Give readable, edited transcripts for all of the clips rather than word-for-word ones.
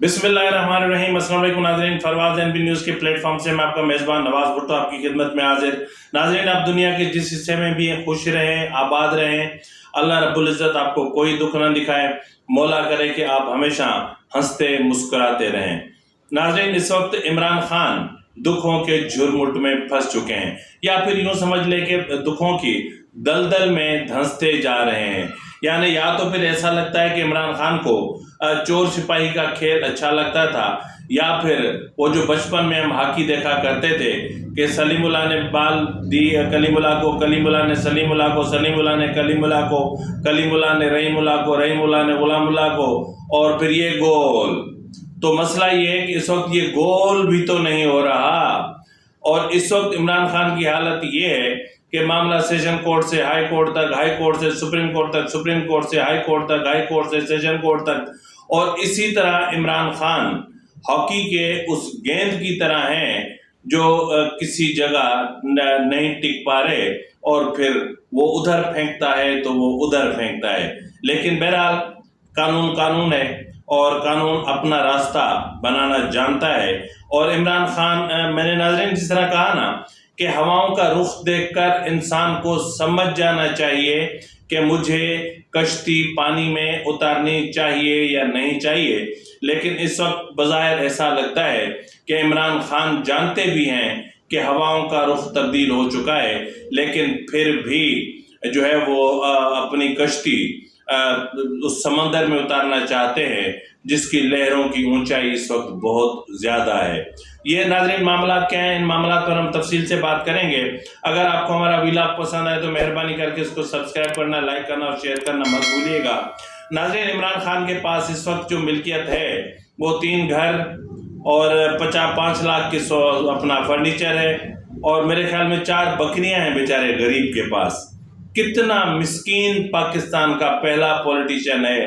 بسم اللہ الرحمن الرحیم۔ السلام علیکم ناظرین، فرواد این بی نیوز کے پلیٹ فارم سے میں آپ کا میزبان نواز بھٹو آپ کی خدمت میں حاضر۔ ناظرین، آپ دنیا کے جس حصے میں بھی خوش رہیں، آباد رہیں، اللہ رب العزت آپ کو کوئی دکھ نہ دکھائے، مولا کرے کہ آپ ہمیشہ ہنستے مسکراتے رہیں۔ ناظرین، اس وقت عمران خان دکھوں کے جھرمٹ میں پھنس چکے ہیں، یا پھر یوں سمجھ لے کہ دکھوں کی دلدل میں دھنستے جا رہے ہیں۔ یعنی یا تو پھر ایسا لگتا ہے کہ عمران خان کو چور سپاہی کا کھیل اچھا لگتا تھا، یا پھر وہ جو بچپن میں ہم ہاکی دیکھا کرتے تھے کہ سلیم اللہ نے بال دی کلیم اللہ کو، کلیم اللہ نے سلیم اللہ کو، سلیم اللہ نے کلیم اللہ کو، کلیم اللہ نے رحیم اللہ کو، رحیم اللہ نے غلام اللہ کو، اور پھر یہ گول۔ تو مسئلہ یہ ہے کہ اس وقت یہ گول بھی تو نہیں ہو رہا، اور اس وقت عمران خان کی حالت یہ ہے کہ معاملہ سیشن کورٹ سے ہائی کورٹ تک، ہائی کورٹ سے سپریم کورٹ تک، سپریم کورٹ سے ہائی کورٹ تک، ہائی کورٹ سے سیشن کورٹ تک، اور اسی طرح عمران خان ہاکی کے اس گیند کی طرح ہیں جو کسی جگہ نہیں ٹک پا رہے، اور پھر وہ ادھر پھینکتا ہے تو وہ ادھر پھینکتا ہے۔ لیکن بہرحال قانون قانون ہے، اور قانون اپنا راستہ بنانا جانتا ہے۔ اور عمران خان، میں نے ناظرین جس طرح کہا نا کہ ہواؤں کا رخ دیکھ کر انسان کو سمجھ جانا چاہیے کہ مجھے کشتی پانی میں اتارنی چاہیے یا نہیں چاہیے، لیکن اس وقت بظاہر ایسا لگتا ہے کہ عمران خان جانتے بھی ہیں کہ ہواؤں کا رخ تبدیل ہو چکا ہے، لیکن پھر بھی جو ہے وہ اپنی کشتی اس سمندر میں اتارنا چاہتے ہیں جس کی لہروں کی اونچائی اس وقت بہت زیادہ ہے۔ یہ ناظرین معاملات کیا ہیں، ان معاملات پر ہم تفصیل سے بات کریں گے۔ اگر آپ کو ہمارا ویلاگ پسند آئے تو مہربانی کر کے اس کو سبسکرائب کرنا، لائک کرنا اور شیئر کرنا مت بھولیے گا۔ ناظرین، عمران خان کے پاس اس وقت جو ملکیت ہے وہ 3 گھر اور 5 لاکھ کے اپنا فرنیچر ہے، اور میرے خیال میں 4 بکریاں ہیں بیچارے غریب کے پاس۔ کتنا مسکین پاکستان کا پہلا پولیٹیشین ہے،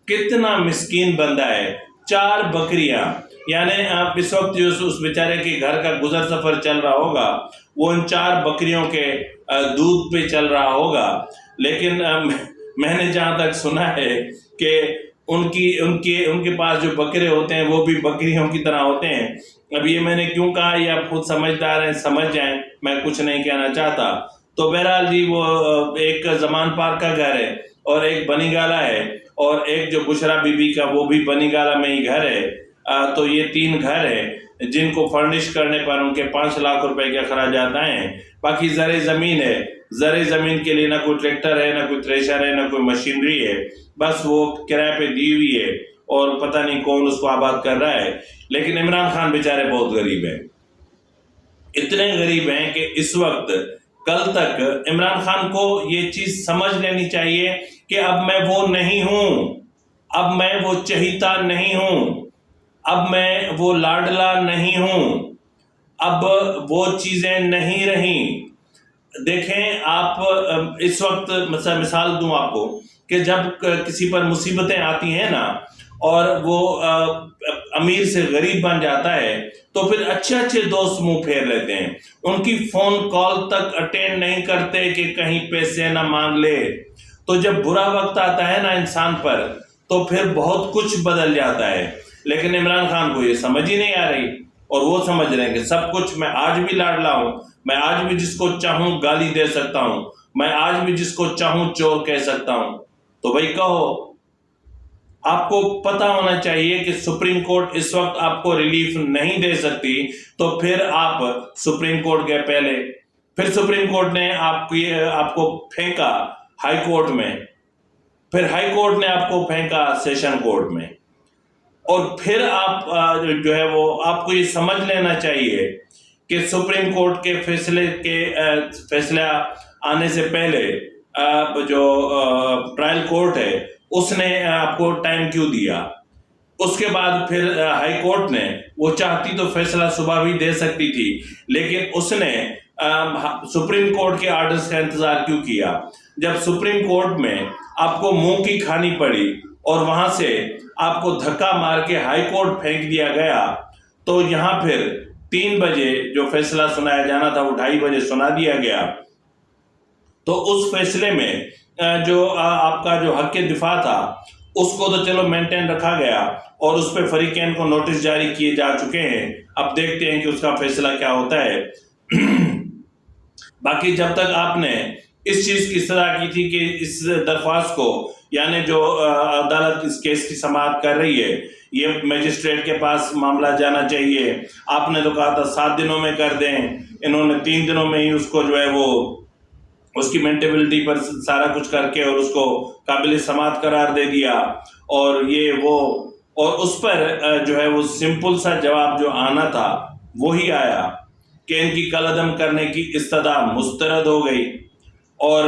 کتنا مسکین بندہ ہے، 4 بکریاں۔ یعنی آپ اس وقت جو اس بیچارے کے گھر کا گزر سفر چل رہا ہوگا وہ ان 4 بکریوں کے دودھ پہ چل رہا ہوگا۔ لیکن میں نے جہاں تک سنا ہے کہ ان کے پاس جو بکرے ہوتے ہیں وہ بھی بکریوں کی طرح ہوتے ہیں۔ اب یہ میں نے کیوں کہا، یہ آپ خود سمجھدار ہیں، سمجھ جائیں، میں کچھ نہیں کہنا چاہتا۔ تو بہرحال جی، وہ ایک زمان پارک کا گھر ہے، اور ایک بنی گالا ہے، اور ایک جو بشرا بی بی کا وہ بھی بنی گالا میں ہی گھر ہے۔ تو یہ 3 گھر ہیں جن کو فرنش کرنے پر ان کے 5 لاکھ روپے کے اخراجات آئے ہیں۔ باقی زرعی زمین ہے، زرعی زمین کے لیے نہ کوئی ٹریکٹر ہے، نہ کوئی تھریشر ہے، نہ کوئی مشینری ہے، بس وہ کرائے پہ دی ہوئی ہے، اور پتہ نہیں کون اس کو آباد کر رہا ہے۔ لیکن عمران خان بیچارے بہت غریب ہیں، اتنے غریب ہیں کہ اس وقت کل تک عمران خان کو یہ چیز سمجھ لینی چاہیے کہ اب میں وہ نہیں ہوں، اب میں وہ چہیتا نہیں ہوں، اب میں وہ لاڈلا نہیں ہوں، اب وہ چیزیں نہیں رہیں۔ دیکھیں، آپ اس وقت مثال دوں آپ کو کہ جب کسی پر مصیبتیں آتی ہیں نا، اور وہ امیر سے غریب بن جاتا ہے، تو پھر اچھے دوست منہ پھیر لیتے ہیں، ان کی فون کال تک اٹینڈ نہیں کرتے کہ کہیں پیسے نہ مانگ لے۔ تو جب برا وقت آتا ہے نا انسان پر، تو پھر بہت کچھ بدل جاتا ہے۔ لیکن عمران خان کو یہ سمجھ ہی نہیں آ رہی، اور وہ سمجھ رہے ہیں کہ سب کچھ میں آج بھی لاڈلا ہوں، میں آج بھی جس کو چاہوں گالی دے سکتا ہوں، میں آج بھی جس کو چاہوں چور کہہ سکتا ہوں۔ تو بھائی کہو، آپ کو پتا ہونا چاہیے کہ سپریم کورٹ اس وقت آپ کو ریلیف نہیں دے سکتی، تو پھر آپ سپریم کورٹ گئے پہلے، پھر سپریم کورٹ نے آپ کو پھینکا ہائی کورٹ میں، پھر ہائی کورٹ نے آپ کو پھینکا سیشن کورٹ میں، اور پھر آپ جو ہے وہ آپ کو یہ سمجھ لینا چاہیے کہ سپریم کورٹ کے فیصلہ آنے سے پہلے جو ٹرائل کورٹ ہے اس نے آپ کو ٹائم کیوں دیا۔ اس کے بعد پھر ہائی کورٹ نے، وہ چاہتی تو فیصلہ صبح بھی دے سکتی تھی، لیکن اس نے سپریم کورٹ کے آرڈرز کا انتظار کیوں کیا۔ جب سپریم کورٹ میں آپ کو منہ کی کھانی پڑی اور وہاں سے آپ کو دھکا مار کے ہائی کورٹ پھینک دیا گیا، تو یہاں پھر 3 بجے جو فیصلہ سنایا جانا تھا وہ 2:30 بجے سنا دیا گیا۔ تو اس فیصلے میں جو آپ کا جو حق دفاع تھا اس کو تو چلو مینٹین رکھا گیا اور اس پہ فریقین کو نوٹس جاری کیے جا چکے ہیں. اب دیکھتے ہیں کہ اس کا فیصلہ کیا ہوتا ہے. باقی جب تک آپ نے اس چیز کی استدعا کی تھی کہ اس درخواست کو یعنی جو عدالت اس کیس کی سماعت کر رہی ہے یہ میجسٹریٹ کے پاس معاملہ جانا چاہیے، آپ نے تو کہا تھا 7 دنوں میں کر دیں، انہوں نے 3 دنوں میں ہی اس کو جو ہے وہ اس کی مینٹیبلٹی پر سارا کچھ کر کے اور اس کو قابل سماعت قرار دے دیا. اور یہ وہ اور اس پر جو ہے وہ سمپل سا جواب جو آنا تھا وہی آیا کہ ان کی کالعدم کرنے کی استدعا مسترد ہو گئی. اور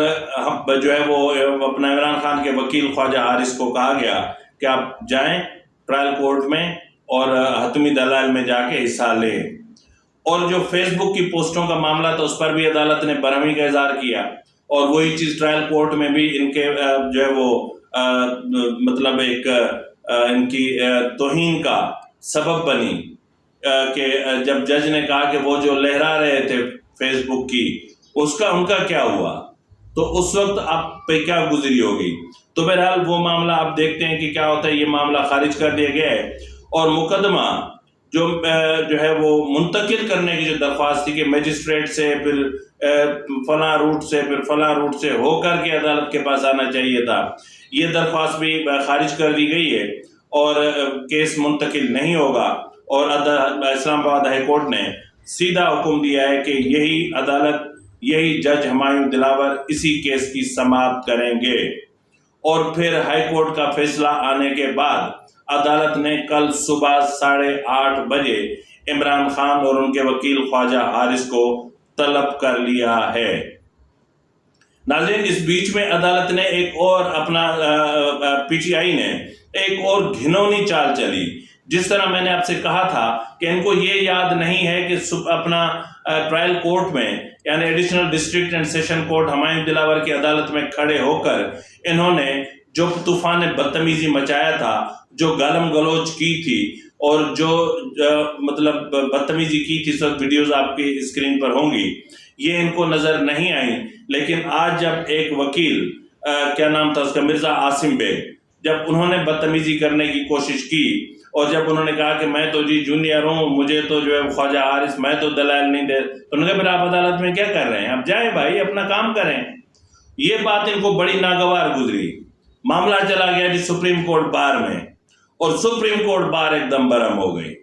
جو ہے وہ اپنا عمران خان کے وکیل خواجہ حارث کو کہا گیا کہ آپ جائیں ٹرائل کورٹ میں اور حتمی دلائل میں جا کے حصہ لیں. اور جو فیس بک کی پوسٹوں کا معاملہ تھا اس پر بھی عدالت نے برہمی کا اظہار کیا اور وہی چیز ٹرائل کورٹ میں بھی ان کے جو ہے وہ مطلب ایک ان کی توہین کا سبب بنی کہ جب جج نے کہا کہ وہ جو لہرا رہے تھے فیس بک کی اس کا ان کا کیا ہوا، تو اس وقت آپ پہ کیا گزری ہوگی. تو بہرحال وہ معاملہ آپ دیکھتے ہیں کہ کیا ہوتا ہے. یہ معاملہ خارج کر دیا گیا ہے اور مقدمہ جو ہے وہ منتقل کرنے کی جو درخواست تھی کہ میجسٹریٹ سے پھر فلاں روٹ سے پھر فلاں روٹ سے ہو کر کے عدالت کے پاس آنا چاہیے تھا، یہ درخواست بھی خارج کر دی گئی ہے اور کیس منتقل نہیں ہوگا. اور اسلام آباد ہائی کورٹ نے سیدھا حکم دیا ہے کہ یہی عدالت یہی جج ہمایوں دلاور اسی کیس کی سماعت کریں گے. اور پھر ہائی کورٹ کا فیصلہ آنے کے بعد عدالت نے کل صبح 8:30 بجے عمران خان اور ان کے وکیل خواجہ حارث کو طلب کر لیا ہے. ناظرین اس بیچ میں عدالت نے ایک اور اپنا پی ٹی آئی نے ایک اور گھنونی چال چلی. جس طرح میں نے آپ سے کہا تھا کہ ان کو یہ یاد نہیں ہے کہ اپنا ٹرائل کورٹ میں یعنی additional district and session court Humayun Dilawar کی عدالت میں کھڑے ہو کر انہوں نے جو طوفان بدتمیزی مچایا تھا، جو گالم گلوچ کی تھی اور جو مطلب بدتمیزی کی تھی، سب ویڈیوز آپ کی اسکرین پر ہوں گی، یہ ان کو نظر نہیں آئی. لیکن آج جب ایک وکیل کیا نام تھا اس کا مرزا عاصم بیگ، جب انہوں نے بدتمیزی کرنے کی کوشش کی اور جب انہوں نے کہا کہ میں تو جی جونیئر ہوں، مجھے تو جو ہے خواجہ حارث میں تو دلائل نہیں دے، تو انہوں نے کہا پھر آپ عدالت میں کیا کر رہے ہیں، اب جائیں بھائی اپنا کام کریں. یہ بات ان کو بڑی ناگوار گزری. معاملہ چلا گیا جی سپریم کورٹ بار میں اور سپریم کورٹ بار ایک دم برہم ہو گئی.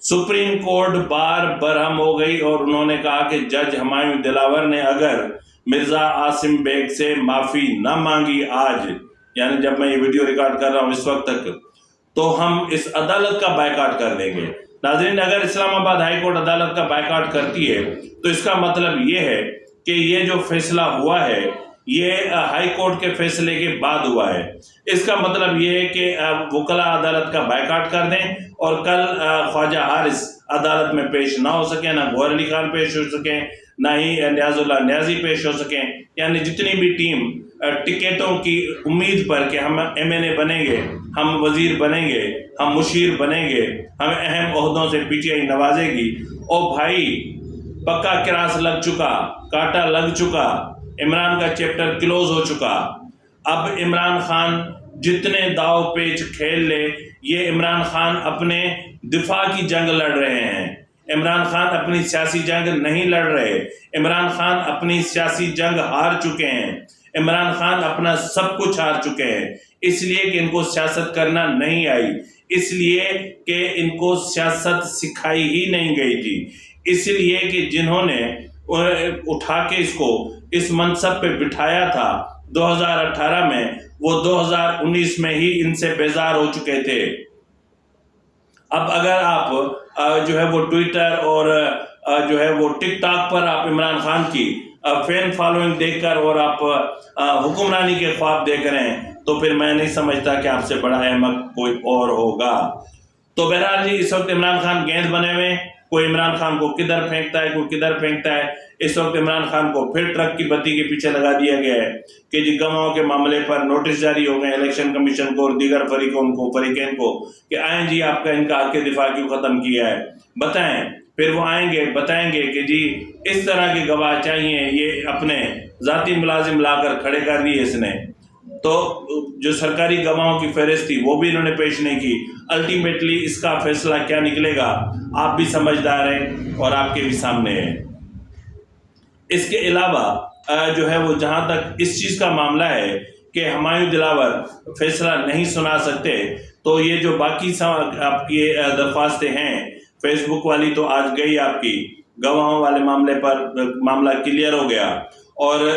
سپریم کورٹ بار برہم ہو گئی اور انہوں نے کہا کہ جج ہمایوں دلاور نے اگر مرزا عاصم بیگ سے معافی نہ مانگی آج، یعنی جب میں یہ ویڈیو ریکارڈ کر رہا ہوں اس وقت تک، تو ہم اس عدالت کا بائیکاٹ کر دیں گے. ناظرین اگر اسلام آباد ہائی کورٹ عدالت کا بائیکاٹ کرتی ہے تو اس کا مطلب یہ ہے کہ یہ جو فیصلہ ہوا ہے یہ ہائی کورٹ کے فیصلے کے بعد ہوا ہے. اس کا مطلب یہ ہے کہ وکلاء عدالت کا بائیکاٹ کر دیں اور کل خواجہ حارث عدالت میں پیش نہ ہو سکیں، نہ گوہر علی خان پیش ہو سکیں، نہ ہی نیاز اللہ نیازی پیش ہو سکیں. یعنی جتنی بھی ٹیم ٹکٹوں کی امید پر کہ ہم ایم این اے بنیں گے، ہم وزیر بنیں گے، ہم مشیر بنیں گے، ہم اہم عہدوں سے پی ٹی آئی نوازے گی، او بھائی پکا کراس لگ چکا، کاٹا لگ چکا، عمران کا چیپٹر کلوز ہو چکا. اب عمران خان جتنے داؤ پیچ کھیل لے، یہ عمران خان اپنے دفاع کی جنگ لڑ رہے ہیں. عمران خان اپنی سیاسی جنگ نہیں لڑ رہے. عمران خان اپنی سیاسی جنگ ہار چکے ہیں. عمران خان اپنا سب کچھ ہار چکے ہیں، اس لیے کہ ان کو سیاست کرنا نہیں آئی، اس لیے کہ ان کو سیاست سکھائی ہی نہیں گئی تھی، اس لیے کہ جنہوں نے اٹھا کے اس کو اس منصب پہ بٹھایا تھا 2018 میں، وہ 2019 میں ہی ان سے بیزار ہو چکے تھے. اب اگر آپ جو ہے وہ ٹویٹر اور جو ہے وہ ٹک ٹاک پر آپ عمران خان کی فین فالوئنگ دیکھ کر اور آپ حکمرانی کے خواب دیکھ رہے ہیں تو پھر میں نہیں سمجھتا کہ آپ سے بڑا احمق کوئی اور ہوگا. تو بہرحال جی اس وقت عمران خان گیند بنے ہوئے، کوئی عمران خان کو کدھر پھینکتا ہے، کوئی کدھر پھینکتا ہے. اس وقت عمران خان کو پھر ٹرک کی بتی کے پیچھے لگا دیا گیا ہے کہ جی گواہوں کے معاملے پر نوٹس جاری ہو گئے الیکشن کمیشن کو اور دیگر فریقین کو کہ آئیں جی آپ کا ان کا حق دفاع کیوں ختم کیا ہے، بتائیں. پھر وہ آئیں گے بتائیں گے کہ جی اس طرح کے گواہ چاہیے، یہ اپنے ذاتی ملازم لا کر کھڑے کر دیے اس نے. تو جو سرکاری گواہوں کی فہرست تھی وہ بھی انہوں نے پیش نہیں کی. الٹیمیٹلی اس کا فیصلہ کیا نکلے گا آپ بھی سمجھدار ہیں اور آپ کے بھی سامنے ہے. اس کے علاوہ جو ہے وہ جہاں تک اس چیز کا معاملہ ہے کہ ہمایوں دلاور فیصلہ نہیں سنا سکتے، تو یہ جو باقی آپ کی درخواستیں ہیں فیس بک والی تو آج گئی آپ کی، گواہوں والے معاملے پر معاملہ کلیئر ہو گیا، اور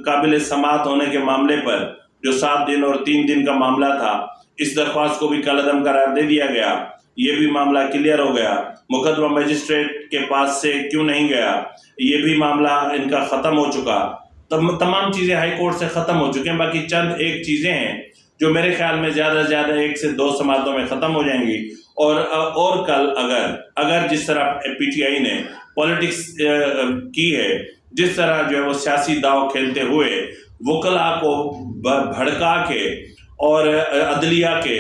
قابل سماعت ہونے کے معاملے پر جو 7 دن اور 3 دن کا معاملہ تھا اس درخواست کو بھی کالعدم قرار دے دیا گیا، یہ بھی معاملہ کلیئر ہو گیا. مقدمہ مجسٹریٹ کے پاس سے کیوں نہیں گیا یہ بھی معاملہ ان کا ختم ہو چکا. تمام چیزیں ہائی کورٹ سے ختم ہو چکے ہیں. باقی چند ایک چیزیں ہیں جو میرے خیال میں زیادہ سے زیادہ 1 سے 2 سماعتوں میں ختم ہو جائیں گی. اور کل اگر جس طرح پی ٹی آئی نے پولیٹکس کی ہے، جس طرح جو ہے وہ سیاسی داؤ کھیلتے ہوئے وکلاء کو بھڑکا کے اور عدلیہ کے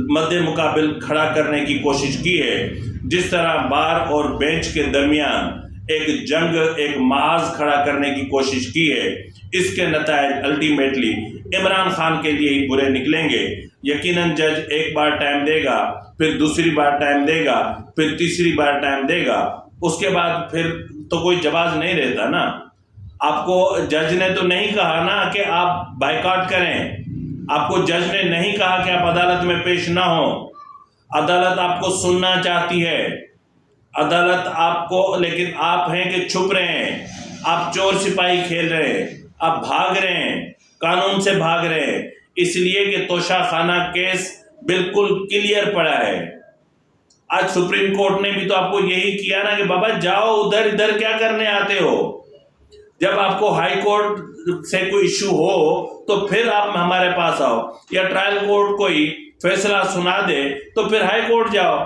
مد مقابل کھڑا کرنے کی کوشش کی ہے، جس طرح بار اور بینچ کے درمیان ایک جنگ، ایک محاذ کھڑا کرنے کی کوشش کی ہے، اس کے نتائج الٹیمیٹلی عمران خان کے لیے ہی برے نکلیں گے. یقیناً جج ایک بار ٹائم دے گا، پھر دوسری بار ٹائم دے گا، پھر تیسری بار ٹائم دے گا، اس کے بعد پھر تو کوئی جواز نہیں رہتا نا. آپ کو جج نے تو نہیں کہا نا کہ آپ بائیکاٹ کریں، آپ کو جج نے نہیں کہا کہ آپ عدالت میں پیش نہ ہوں. عدالت آپ کو سننا چاہتی ہے، عدالت آپ کو، لیکن آپ ہیں کہ چھپ رہے ہیں، آپ چور سپاہی کھیل رہے ہیں، آپ بھاگ رہے ہیں، قانون سے بھاگ رہے ہیں، اس لیے کہ توشہ خانہ کیس بالکل کلیئر پڑا ہے. آج سپریم کورٹ نے بھی تو آپ کو یہی کیا نا کہ بابا جاؤ ادھر کیا کرنے آتے ہو. جب آپ کو ہائی کورٹ سے کوئی ایشو ہو تو پھر آپ ہمارے پاس آؤ، یا ٹرائل کورٹ کوئی فیصلہ سنا دے تو پھر ہائی کورٹ جاؤ،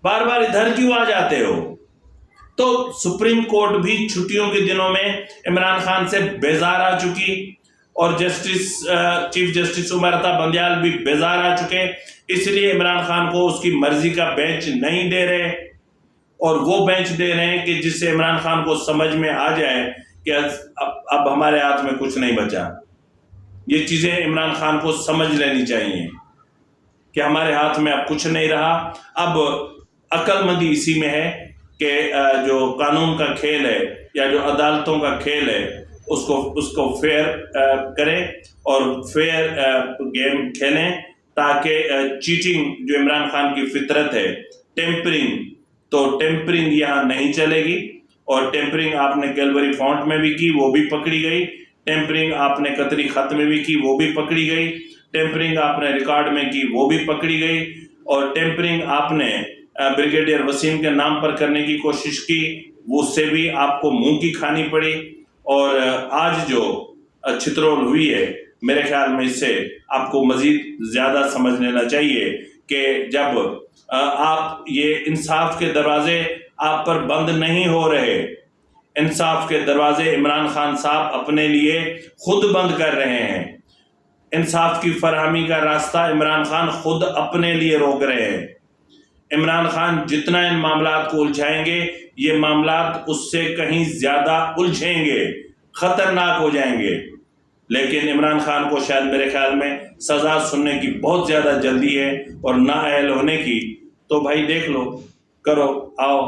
بار بار ادھر کیوں آ جاتے ہو. تو سپریم کورٹ بھی چھٹیوں کے دنوں میں عمران خان سے بیزار آ چکی، اور چیف جسٹس عمر بندیال بھی بیزار آ چکے. اس لیے عمران خان کو اس کی مرضی کا بینچ نہیں دے رہے، اور وہ بینچ دے رہے ہیں کہ جس سے عمران خان کو سمجھ میں آ جائے کہ اب ہمارے ہاتھ میں کچھ نہیں بچا. یہ چیزیں عمران خان کو سمجھ لینی چاہیے کہ ہمارے ہاتھ میں اب کچھ نہیں رہا. اب عقل مندی اسی میں ہے کہ جو قانون کا کھیل ہے یا جو عدالتوں کا کھیل ہے اس کو فیئر کریں اور فیئر گیم کھیلیں، تاکہ چیٹنگ جو عمران خان کی فطرت ہے، ٹیمپرنگ یہاں نہیں چلے گی. اور ٹیمپرنگ آپ نے کیلوری فونٹ میں بھی کی، وہ بھی پکڑی گئی. ٹیمپرنگ آپ نے قطری خط میں بھی کی، وہ بھی پکڑی گئی. ٹیمپرنگ آپ نے ریکارڈ میں کی، وہ بھی پکڑی گئی. اور ٹیمپرنگ آپ نے بریگیڈیئر وسیم کے نام پر کرنے کی کوشش کی، اس سے بھی آپ کو منہ کی کھانی پڑی. اور آج جو چھترول ہوئی ہے، میرے خیال میں اس سے آپ کو مزید زیادہ سمجھ لینا چاہیے کہ جب آپ یہ انصاف کے دروازے آپ پر بند نہیں ہو رہے، انصاف کے دروازے عمران خان صاحب اپنے لیے خود بند کر رہے ہیں. انصاف کی فراہمی کا راستہ عمران خان خود اپنے لیے روک رہے ہیں. عمران خان جتنا ان معاملات کو الجھائیں گے، یہ معاملات اس سے کہیں زیادہ الجھیں گے، خطرناک ہو جائیں گے. لیکن عمران خان کو شاید میرے خیال میں سزا سننے کی بہت زیادہ جلدی ہے اور نااہل ہونے کی. تو بھائی دیکھ لو، کرو، آؤ.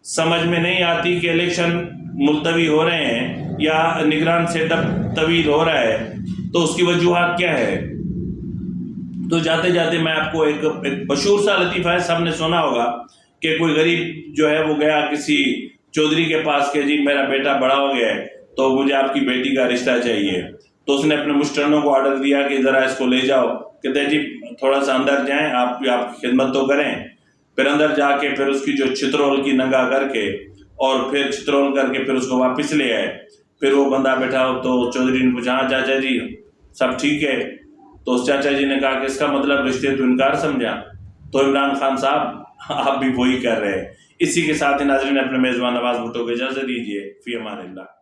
سمجھ میں نہیں آتی کہ الیکشن ملتوی ہو رہے ہیں یا نگران سیٹ اپ طویل ہو رہا ہے، تو اس کی وجوہات کیا ہے. تو جاتے جاتے میں آپ کو ایک مشہور سا لطیفہ ہے، سب نے سنا ہوگا کہ کوئی غریب جو ہے وہ گیا کسی چودھری کے پاس کہ جی میرا بیٹا بڑا ہو گیا ہے تو مجھے آپ کی بیٹی کا رشتہ چاہیے. تو اس نے اپنے مشترنوں کو آرڈر دیا کہ ذرا اس کو لے جاؤ. کہتے جی تھوڑا سا اندر جائیں، آپ کی خدمت تو کریں. پھر اندر جا کے پھر اس کی جو چھترول کی نگاہ کر کے اور پھر چھترول کر کے پھر اس کو واپس لے آئے. پھر وہ بندہ بیٹھا ہو تو چودھری نے پوچھا ہاں چاچا جی سب ٹھیک ہے؟ تو اس چاچا جی نے کہا کہ اس کا مطلب رشتے تو انکار سمجھا. تو عمران خان صاحب آپ بھی وہی کر رہے ہیں. اسی کے ساتھ ناظرین اپنے میزبان نواز بھٹو کو اجازت دیجیے. فی امان اللہ.